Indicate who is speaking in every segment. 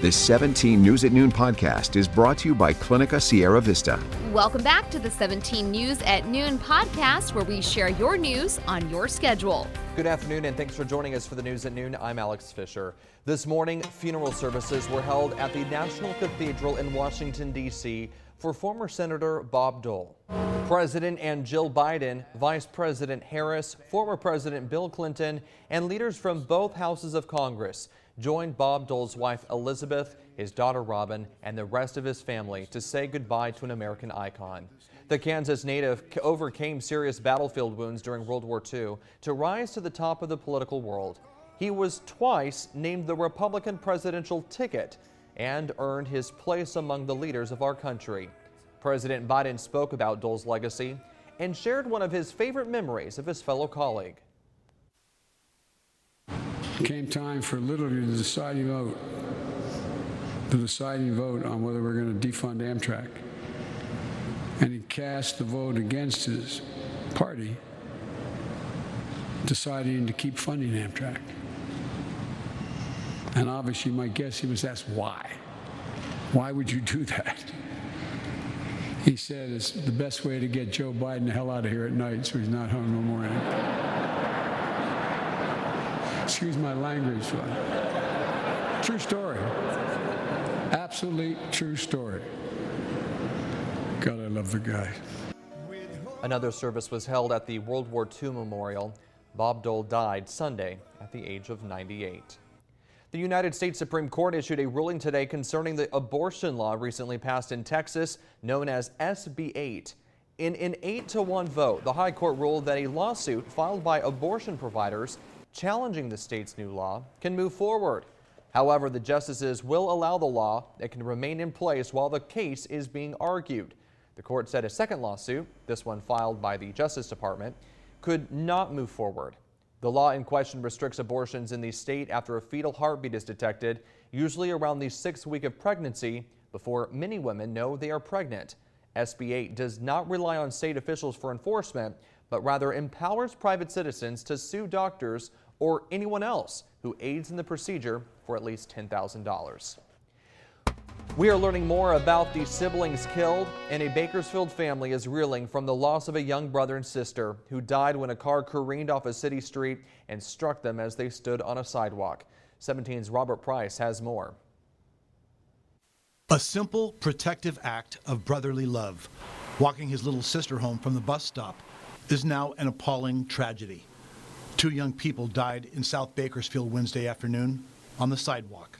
Speaker 1: This 17 News at Noon podcast is brought to you by Clinica Sierra Vista.
Speaker 2: Welcome back to the 17 News at Noon podcast, where we share your news on your schedule.
Speaker 3: Good afternoon, and thanks for joining us for the News at Noon. I'm Alex Fisher. This morning, funeral services were held at the National Cathedral in Washington, D.C. for former Senator Bob Dole. President and Jill Biden, Vice President Harris, former President Bill Clinton, and leaders from both houses of Congress joined Bob Dole's wife Elizabeth, his daughter Robin, and the rest of his family to say goodbye to an American icon. The Kansas native overcame serious battlefield wounds during World War II to rise to the top of the political world. He was twice named the Republican presidential ticket and earned his place among the leaders of our country. President Biden spoke about Dole's legacy and shared one of his favorite memories of his fellow colleague.
Speaker 4: It came time for literally the deciding vote on whether we're going to defund Amtrak. And he cast the vote against his party, deciding to keep funding Amtrak. And obviously, my guess, he was asked why. Why would you do that? He said it's the best way to get Joe Biden the hell out of here at night so he's not home no morning. Excuse my language. True story. Absolutely true story. God, I love the guy.
Speaker 3: Another service was held at the World War II Memorial. Bob Dole died Sunday at the age of 98. The United States Supreme Court issued a ruling today concerning the abortion law recently passed in Texas, known as SB 8. In an 8-1 vote, the High Court ruled that a lawsuit filed by abortion providers challenging the state's new law can move forward. However, the justices will allow the law that can remain in place while the case is being argued. The court said a second lawsuit, this one filed by the Justice Department, could not move forward. The law in question restricts abortions in the state after a fetal heartbeat is detected, usually around the 6th week of pregnancy, before many women know they are pregnant. SB 8 does not rely on state officials for enforcement, but rather empowers private citizens to sue doctors or anyone else who aids in the procedure for at least $10,000. We are learning more about the siblings killed, and a Bakersfield family is reeling from the loss of a young brother and sister who died when a car careened off a city street and struck them as they stood on a sidewalk. 17's Robert Price has more.
Speaker 5: A simple, protective act of brotherly love, walking his little sister home from the bus stop, is now an appalling tragedy. 2 young people died in South Bakersfield Wednesday afternoon on the sidewalk.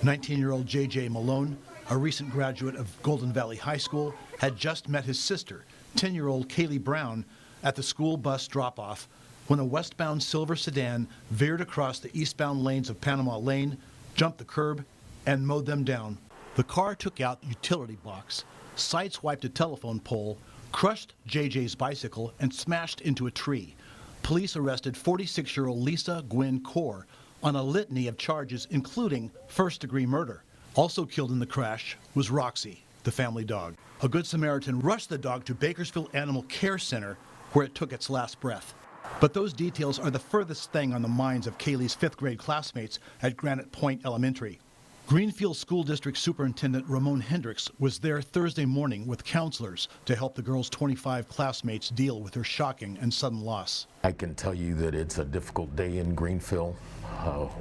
Speaker 5: 19-year-old J.J. Malone, a recent graduate of Golden Valley High School, had just met his sister, 10-year-old Kaylee Brown, at the school bus drop-off when a westbound silver sedan veered across the eastbound lanes of Panama Lane, jumped the curb, and mowed them down. The car took out the utility box, sideswiped a telephone pole, crushed J.J.'s bicycle, and smashed into a tree. Police arrested 46-year-old Lisa Gwynn Kaur on a litany of charges, including first-degree murder. Also killed in the crash was Roxy, the family dog. A Good Samaritan rushed the dog to Bakersfield Animal Care Center, where it took its last breath. But those details are the furthest thing on the minds of Kaylee's 5th-grade classmates at Granite Point Elementary. Greenfield School District Superintendent Ramon Hendricks was there Thursday morning with counselors to help the girl's 25 classmates deal with her shocking and sudden loss.
Speaker 6: I can tell you that it's a difficult day in Greenfield.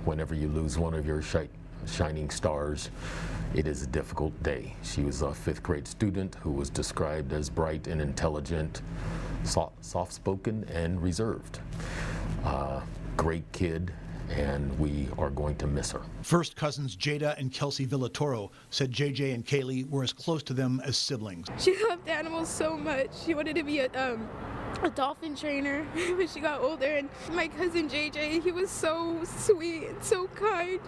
Speaker 6: Whenever you lose one of your shining stars, it is a difficult day. She was a 5th-grade student who was described as bright and intelligent, soft-spoken and reserved. Great kid, and we are going to miss her.
Speaker 5: First cousins Jada and Kelsey Villatoro said JJ and Kaylee were as close to them as siblings.
Speaker 7: She loved animals so much. She wanted to be a dolphin trainer when she got older. And my cousin JJ, he was so sweet and so kind.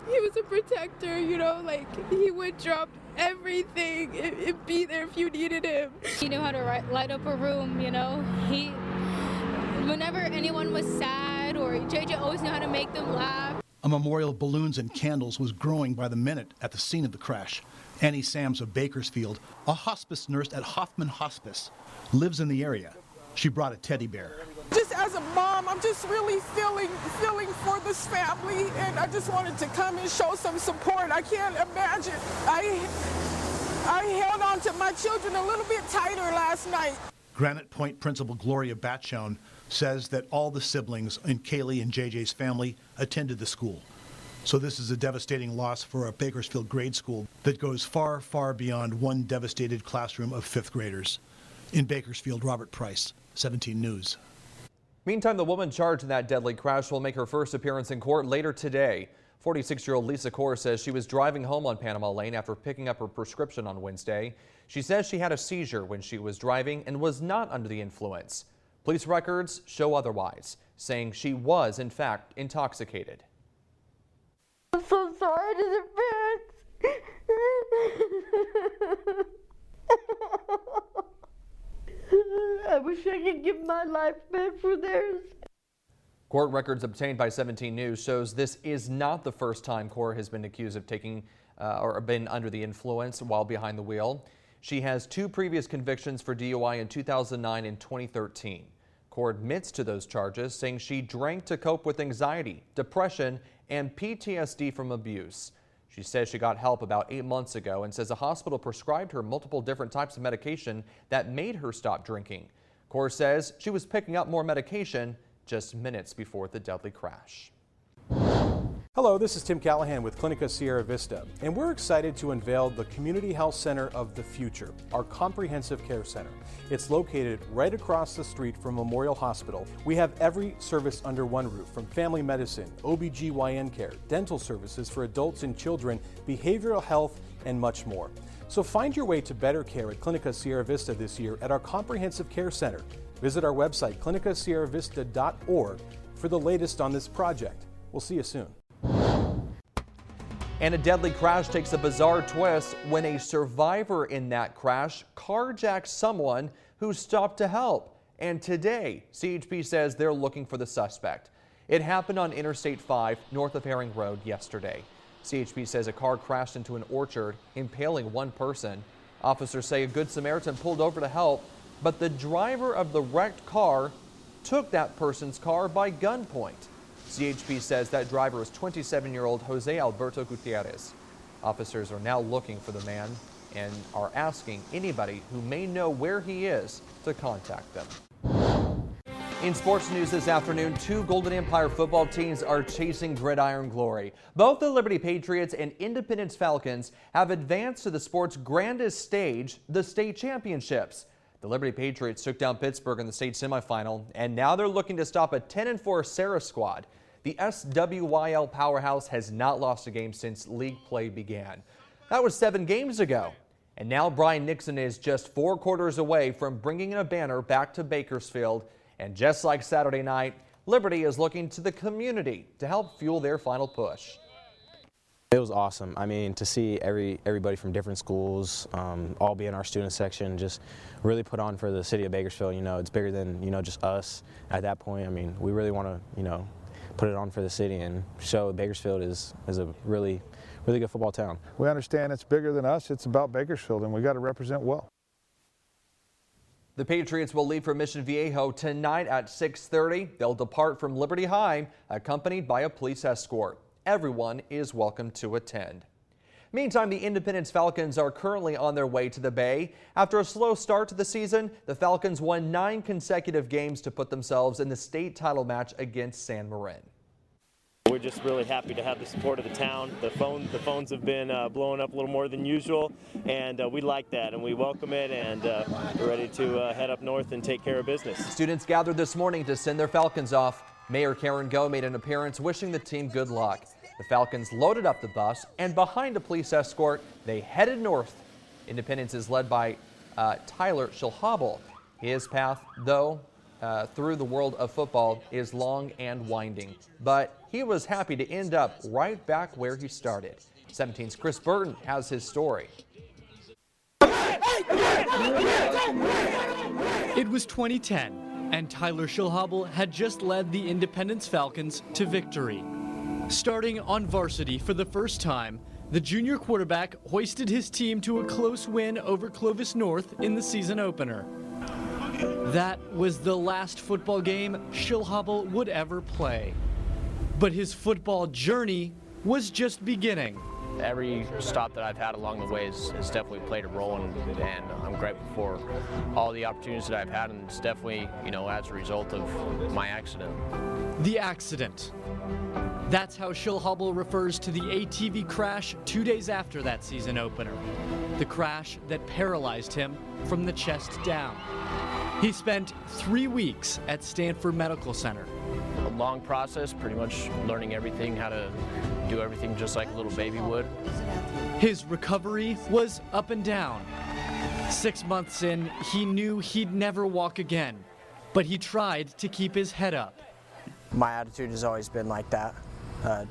Speaker 7: He was a protector, you know, like he would drop everything and be there if you needed him.
Speaker 8: He knew how to light up a room, you know. Whenever anyone was sad, or JJ always knew how to make them laugh.
Speaker 5: A memorial of balloons and candles was growing by the minute at the scene of the crash. Annie Sams of Bakersfield, a hospice nurse at Hoffman Hospice, lives in the area. She brought a teddy bear.
Speaker 9: Just as a mom, I'm just really feeling for this family, and I just wanted to come and show some support. I can't imagine. I held on to my children a little bit tighter last night.
Speaker 5: Granite Point Principal Gloria Batchone says that all the siblings in Kaylee and JJ's family attended the school. So this is a devastating loss for a Bakersfield grade school that goes far, far beyond one devastated classroom of fifth graders. In Bakersfield, Robert Price, 17 News.
Speaker 3: Meantime, the woman charged in that deadly crash will make her first appearance in court later today. 46-year-old Lisa Kaur says she was driving home on Panama Lane after picking up her prescription on Wednesday. She says she had a seizure when she was driving and was not under the influence. Police records show otherwise, saying she was, in fact, intoxicated.
Speaker 10: I'm so sorry to the parents. I wish I could give my life back for theirs.
Speaker 3: Court records obtained by 17 News shows this is not the first time Kaur has been accused of taking or been under the influence while behind the wheel. She has 2 previous convictions for DUI in 2009 and 2013. Kaur admits to those charges, saying she drank to cope with anxiety, depression, and PTSD from abuse. She says she got help about 8 months ago and says a hospital prescribed her multiple different types of medication that made her stop drinking. Kaur says she was picking up more medication just minutes before the deadly crash.
Speaker 11: Hello, this is Tim Callahan with Clinica Sierra Vista, and we're excited to unveil the Community Health Center of the Future, our comprehensive care center. It's located right across the street from Memorial Hospital. We have every service under one roof, from family medicine, OBGYN care, dental services for adults and children, behavioral health, and much more. So find your way to better care at Clinica Sierra Vista this year at our comprehensive care center. Visit our website, clinicasierravista.org, for the latest on this project. We'll see you soon.
Speaker 3: And a deadly crash takes a bizarre twist when a survivor in that crash carjacked someone who stopped to help. And today, CHP says they're looking for the suspect. It happened on Interstate 5 north of Herring Road yesterday. CHP says a car crashed into an orchard, impaling one person. Officers say a Good Samaritan pulled over to help, but the driver of the wrecked car took that person's car by gunpoint. CHP says that driver is 27-year-old Jose Alberto Gutierrez. Officers are now looking for the man and are asking anybody who may know where he is to contact them. In sports news this afternoon, 2 Golden Empire football teams are chasing gridiron glory. Both the Liberty Patriots and Independence Falcons have advanced to the sport's grandest stage, the state championships. The Liberty Patriots took down Pittsburgh in the state semifinal, and now they're looking to stop a 10-4 Sarah squad. The SWYL powerhouse has not lost a game since league play began. That was 7 games ago. And now Brian Nixon is just 4 quarters away from bringing a banner back to Bakersfield. And just like Saturday night, Liberty is looking to the community to help fuel their final push.
Speaker 12: It was awesome. I mean, to see everybody from different schools all be in our student section, just really put on for the city of Bakersfield. You know, it's bigger than, just us at that point. I mean, we really want to, put it on for the city and show Bakersfield is a really good football town.
Speaker 13: We understand it's bigger than us. It's about Bakersfield, and we got to represent well.
Speaker 3: The Patriots will leave for Mission Viejo tonight at 6:30. They'll depart from Liberty High, accompanied by a police escort. Everyone is welcome to attend. Meantime, the Independence Falcons are currently on their way to the Bay. After a slow start to the season, the Falcons won 9 consecutive games to put themselves in the state title match against San Marin.
Speaker 14: We're just really happy to have the support of the town. The phones have been blowing up a little more than usual, and we like that, and we welcome it, and we're ready to head up north and take care of business.
Speaker 3: Students gathered this morning to send their Falcons off. Mayor Karen Go made an appearance wishing the team good luck. The Falcons loaded up the bus, and behind a police escort, they headed north. Independence is led by Tyler Schilhabel. His path, though, through the world of football is long and winding, but he was happy to end up right back where he started. 17's Chris Burton has his story.
Speaker 15: It was 2010, and Tyler Schilhabel had just led the Independence Falcons to victory. Starting on varsity for the first time, the junior quarterback hoisted his team to a close win over Clovis North in the season opener. That was the last football game Schilhabel would ever play. But his football journey was just beginning.
Speaker 16: Every stop that I've had along the way has definitely played a role, and I'm grateful for all the opportunities that I've had, and it's definitely, as a result of my accident.
Speaker 15: The accident. That's how Schilhabel refers to the ATV crash 2 days after that season opener. The crash that paralyzed him from the chest down. He spent 3 weeks at Stanford Medical Center.
Speaker 16: A long process, pretty much learning everything, how to do everything just like a little baby would.
Speaker 15: His recovery was up and down. 6 months in, he knew he'd never walk again, but he tried to keep his head up.
Speaker 17: My attitude has always been like that,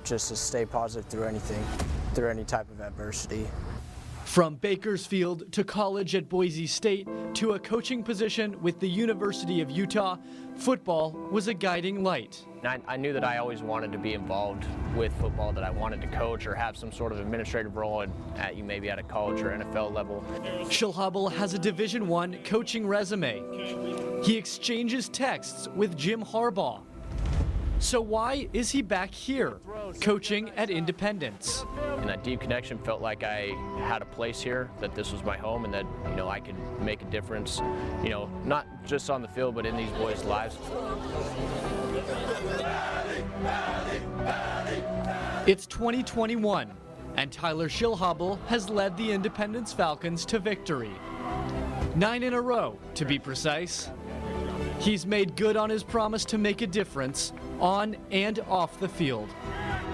Speaker 17: just to stay positive through anything, through any type of adversity.
Speaker 15: From Bakersfield to college at Boise State to a coaching position with the University of Utah, football was a guiding light.
Speaker 16: I knew that I always wanted to be involved with football, that I wanted to coach or have some sort of administrative role maybe at a college or NFL level.
Speaker 15: Schilhabel has a Division I coaching resume. He exchanges texts with Jim Harbaugh. So why is he back here, coaching at Independence?
Speaker 16: And that deep connection felt like I had a place here, that this was my home, and that, I could make a difference, not just on the field, but in these boys' lives.
Speaker 15: It's 2021, and Tyler Schilhabel has led the Independence Falcons to victory. 9 in a row, to be precise. He's made good on his promise to make a difference on and off the field.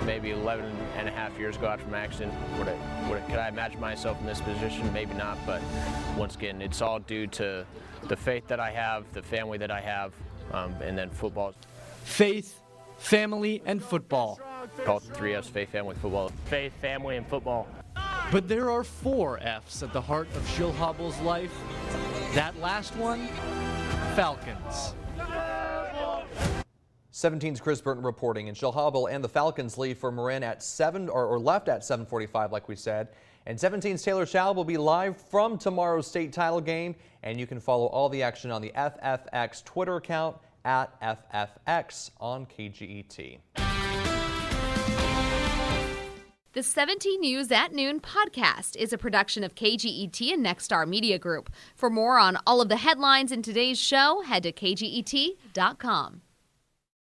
Speaker 16: Maybe 11 and a half years ago after my accident, could I imagine myself in this position? Maybe not, but once again, it's all due to the faith that I have, the family that I have, and then football.
Speaker 15: Faith, family, and football.
Speaker 16: Call it the 3 F's, faith, family, football. Faith, family, and football.
Speaker 15: But there are 4 F's at the heart of Schilhabel's life. That last one, Falcons.
Speaker 3: 17's Chris Burton reporting, and Schilhabel and the Falcons leave for Marin at 7 or left at 7:45, like we said. And 17's Taylor Schilhabel will be live from tomorrow's state title game, and you can follow all the action on the FFX Twitter account at FFX on KGET.
Speaker 2: The 17 News at Noon podcast is a production of KGET and Nexstar Media Group. For more on all of the headlines in today's show, head to kget.com.